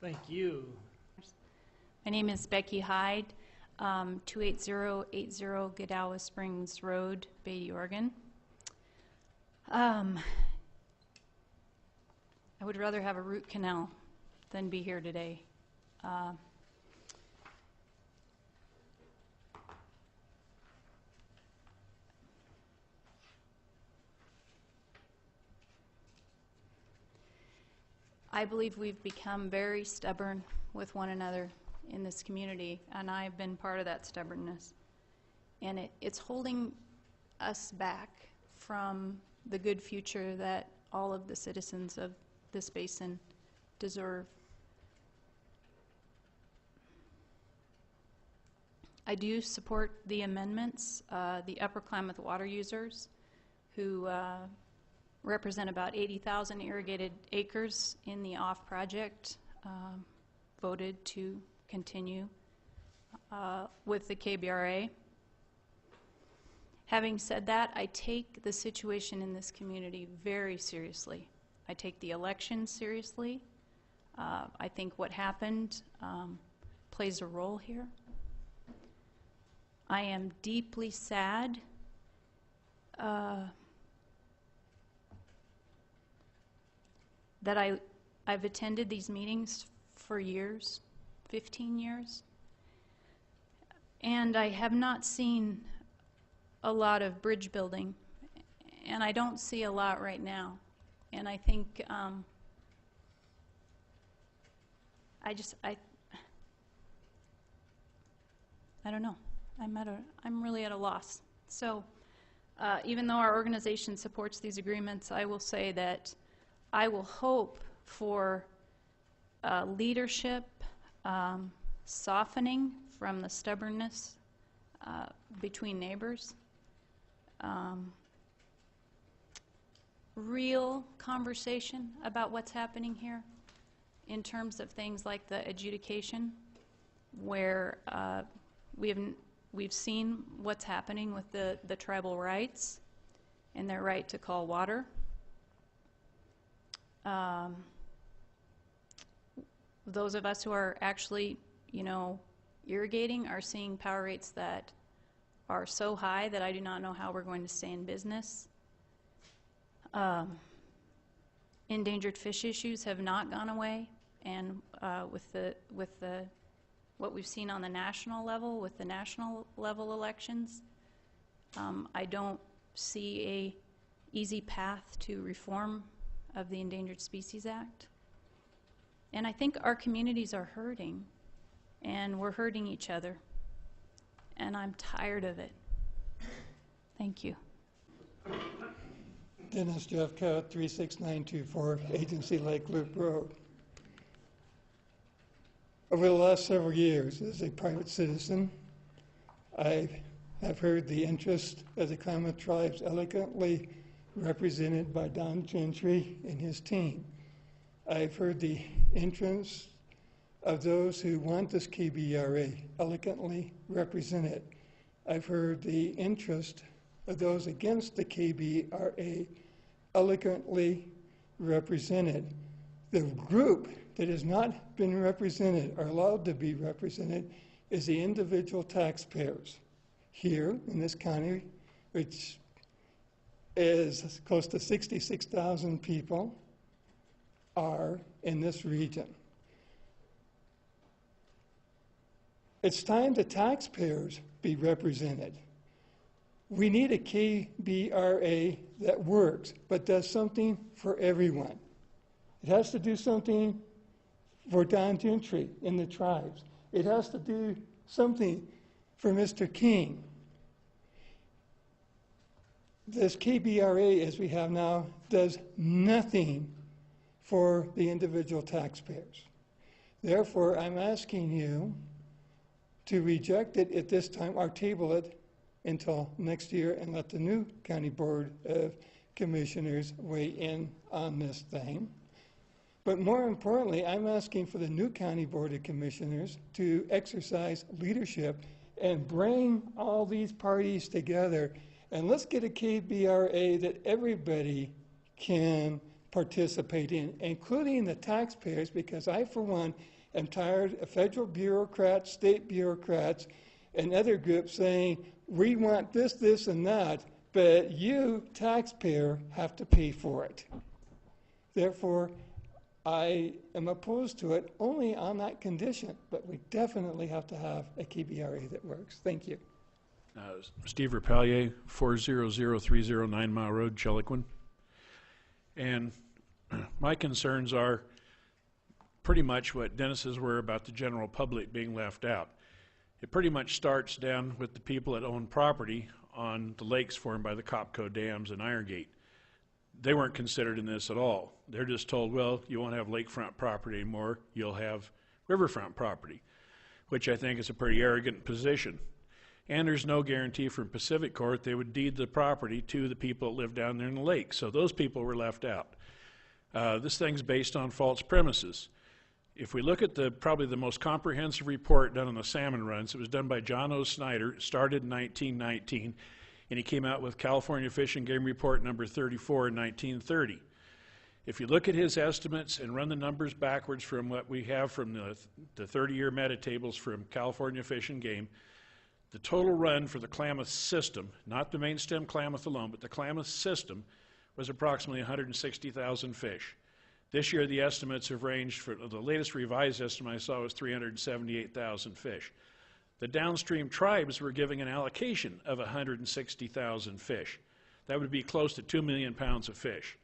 Thank you. My name is Becky Hyde, 28080 Godawa Springs Road, Beatty, Oregon. I would rather have a root canal than be here today. I believe we've become very stubborn with one another in this community, and I've been part of that stubbornness. And it's holding us back from the good future that all of the citizens of this basin deserve. I do support the amendments, the Upper Klamath water users who represent about 80,000 irrigated acres in the OFF project, voted to continue with the KBRA. Having said that, I take the situation in this community very seriously. I take the election seriously. I think what happened plays a role here. I am deeply sad that I've attended these meetings for years, 15 years, and I have not seen a lot of bridge building, and I don't see a lot right now. And I think I don't know. I'm really at a loss. So even though our organization supports these agreements, I will say that I will hope for leadership, softening from the stubbornness between neighbors, real conversation about what's happening here in terms of things like the adjudication, where we've seen what's happening with the tribal rights and their right to call water. Those of us who are actually, irrigating are seeing power rates that are so high that I do not know how we're going to stay in business. Endangered fish issues have not gone away, and with what we've seen on the national level, with the national level elections, I don't see a easy path to reform of the Endangered Species Act. And I think our communities are hurting, and we're hurting each other, and I'm tired of it. Thank you. Dennis Jeffcoat, 36924 Agency Lake Loop Road. Over the last several years, as a private citizen, I have heard the interest of the Klamath tribes eloquently represented by Don Gentry and his team. I've heard the interest of those who want this KBRA eloquently represented. I've heard the interest of those against the KBRA eloquently represented. The group that has not been represented or allowed to be represented is the individual taxpayers here in this county, which is close to 66,000 people are in this region. It's time the taxpayers be represented. We need a KBRA that works, but does something for everyone. It has to do something for Don Gentry and the tribes. It has to do something for Mr. King. This KBRA, as we have now, does nothing for the individual taxpayers. Therefore, I'm asking you to reject it at this time or table it until next year and let the new County Board of Commissioners weigh in on this thing. But more importantly, I'm asking for the new County Board of Commissioners to exercise leadership and bring all these parties together, and let's get a KBRA that everybody can participate in, including the taxpayers, because I, for one, am tired of federal bureaucrats, state bureaucrats, and other groups saying, we want this, this, and that, but you, taxpayer, have to pay for it. Therefore, I am opposed to it only on that condition, but we definitely have to have a KBRA that works. Thank you. Steve Rapallier, 400309 Mile Road, Chiloquin. And my concerns are pretty much what Dennis's were about the general public being left out. It pretty much starts down with the people that own property on the lakes formed by the Copco dams and Iron Gate. They weren't considered in this at all. They're just told, well, you won't have lakefront property anymore, you'll have riverfront property, which I think is a pretty arrogant position. And there's no guarantee from Pacific Court they would deed the property to the people that live down there in the lake. So those people were left out. This thing's based on false premises. If we look at probably the most comprehensive report done on the salmon runs, it was done by John O. Snyder, started in 1919, and he came out with California Fish and Game Report number 34 in 1930. If you look at his estimates and run the numbers backwards from what we have from the 30-year metatables from California Fish and Game, the total run for the Klamath system, not the main stem Klamath alone, but the Klamath system, was approximately 160,000 fish. This year the estimates have ranged, for the latest revised estimate I saw was 378,000 fish. The downstream tribes were giving an allocation of 160,000 fish. That would be close to 2 million pounds of fish.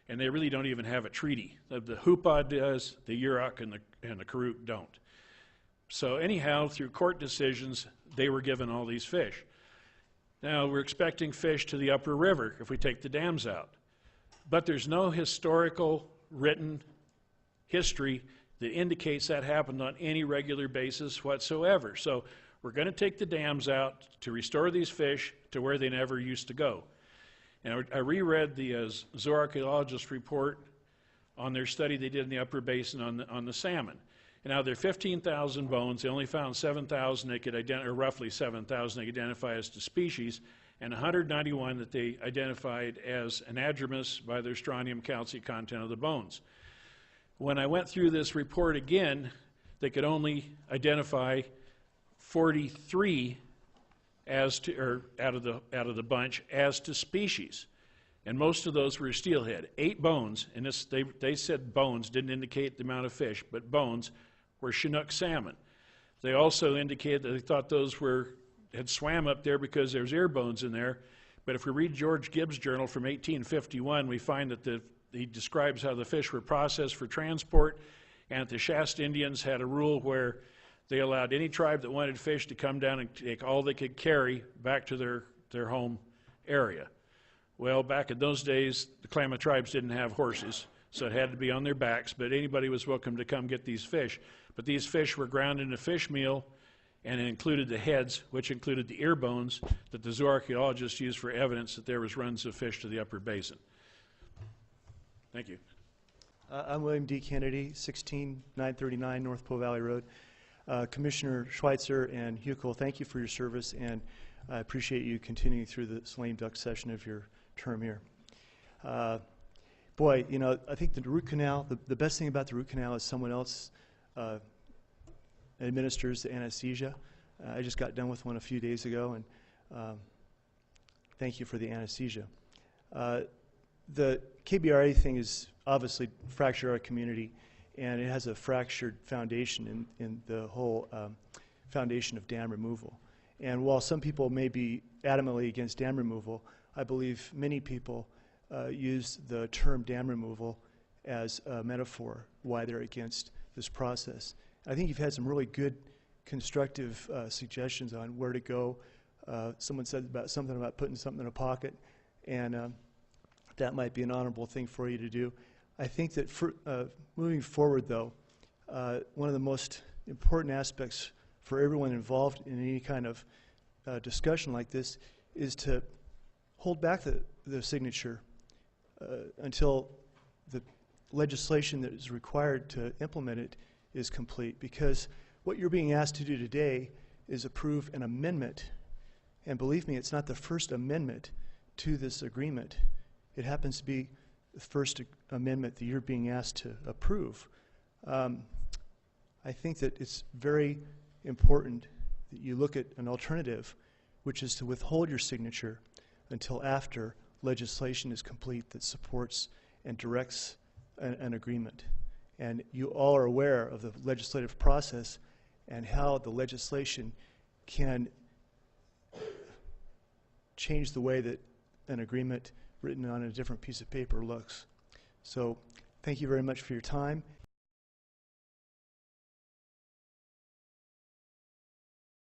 And they really don't even have a treaty. The Hupa does, the Yurok and the Karuk don't. So anyhow, through court decisions, they were given all these fish. Now, we're expecting fish to the upper river if we take the dams out. But there's no historical written history that indicates that happened on any regular basis whatsoever. So we're going to take the dams out to restore these fish to where they never used to go. And I reread the zooarchaeologist report on their study they did in the upper basin on the salmon. And out of their 15,000 bones, they only found 7,000 they could identify, or roughly 7,000 they could identify as to species, and 191 that they identified as anadromous by their strontium calcium content of the bones. When I went through this report again, they could only identify 43 as to, or out of the bunch as to species, and most of those were steelhead. 8 bones, and this, they said bones, didn't indicate the amount of fish, but bones were Chinook salmon. They also indicated that they thought those had swam up there because there's ear bones in there. But if we read George Gibbs' journal from 1851, we find that he describes how the fish were processed for transport, and the Shasta Indians had a rule where they allowed any tribe that wanted fish to come down and take all they could carry back to their home area. Well, back in those days, the Klamath tribes didn't have horses, so it had to be on their backs, but anybody was welcome to come get these fish. But these fish were ground into fish meal, and it included the heads, which included the ear bones that the zooarchaeologists used for evidence that there was runs of fish to the upper basin. Thank you. I'm William D. Kennedy, 16939 North Poe Valley Road. Commissioner Schweitzer and Huckel, thank you for your service, and I appreciate you continuing through the lame duck session of your term here. Boy, you know, I think the root canal, the best thing about the root canal is someone else administers the anesthesia. I just got done with one a few days ago, and thank you for the anesthesia. The KBRA thing is obviously fractured our community, and it has a fractured foundation in the whole foundation of dam removal. And while some people may be adamantly against dam removal, I believe many people use the term dam removal as a metaphor why they're against this process. I think you've had some really good constructive suggestions on where to go. Someone said something about putting something in a pocket, and that might be an honorable thing for you to do. I think that for, moving forward, though, one of the most important aspects for everyone involved in any kind of discussion like this is to hold back the signature until the legislation that is required to implement it is complete. Because what you're being asked to do today is approve an amendment. And believe me, it's not the first amendment to this agreement. It happens to be First Amendment that you're being asked to approve. I think that it's very important that you look at an alternative, which is to withhold your signature until after legislation is complete that supports and directs an agreement. And you all are aware of the legislative process and how the legislation can change the way that an agreement written on a different piece of paper looks. So thank you very much for your time.